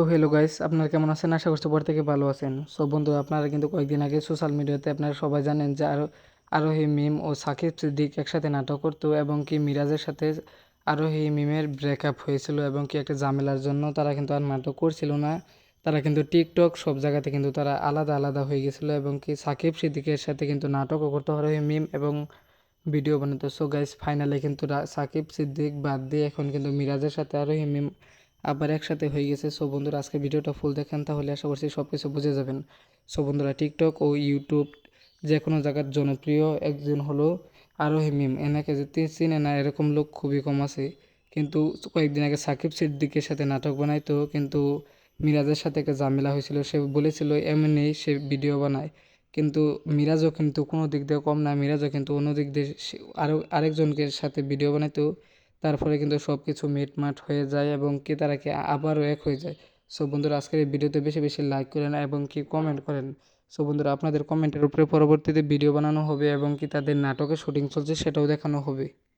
তো hello guys, আপনারা কেমন আছেন? আশা করছি পর থেকে ভালো আছেন। সো বন্ধু, আপনারা কিন্তু কয়েকদিন আগে সোশ্যাল মিডিয়াতে আপনারা সবাই জানেন যে আরোহী মিম ও সাকিব সিদ্দিক একসাথে নাটক করতো এবং কি মিরাজের সাথে আরোহী মিমের ব্রেকআপ হয়েছিল এবং কি একটা ঝামেলার জন্য তারা কিন্তু আর নাটক করছিল না। তারা কিন্তু টিকটক সব জায়গাতে কিন্তু তারা আলাদা আলাদা হয়ে গেছিলো এবং কি সাকিব সিদ্দিকের সাথে কিন্তু নাটকও করতো আরোহী মিম এবং ভিডিও বানাতো। সো গাইস, ফাইনালি কিন্তু সাকিব সিদ্দিক বাদ দিয়ে এখন কিন্তু মিরাজের সাথে আরোহী মিম আবার একসাথে হয়ে গেছে। সো বন্ধুরা, আজকে ভিডিওটা ফুল দেখেন, তাহলে আশা করছি সব কিছু বুঝে যাবেন। সো বন্ধুরা, টিকটক ও ইউটিউব যে কোনো জায়গার জনপ্রিয় একজন হলো আরোহী মিম। এনাকে যে চিনে না এরকম লোক খুবই কম আছে। কিন্তু কয়েকদিন আগে সাকিব সিদ্দিকের সাথে নাটক বানাইতো, কিন্তু মিরাজের সাথে একটা ঝামেলা হয়েছিল। সে বলেছিল এমনি সে ভিডিও বানায়, কিন্তু মিরাজও কিন্তু কোনো দিক দিয়ে কম না। মিরাজও কিন্তু অন্য দিক দিয়ে আরেকজনকে সাথে ভিডিও বানাইতো। তারপরে কিন্তু সব কিছু মিটমাট হয়ে যায় এবং কি তারা কি আবারও এক হয়ে যায়। সো বন্ধুরা, আজকের এই ভিডিওতে বেশি বেশি লাইক করেন এবং কি কমেন্ট করেন। সো বন্ধুরা, আপনাদের কমেন্টের উপরে পরবর্তীতে ভিডিও বানানো হবে এবং কি তাদের নাটকের শুটিং চলছে সেটাও দেখানো হবে।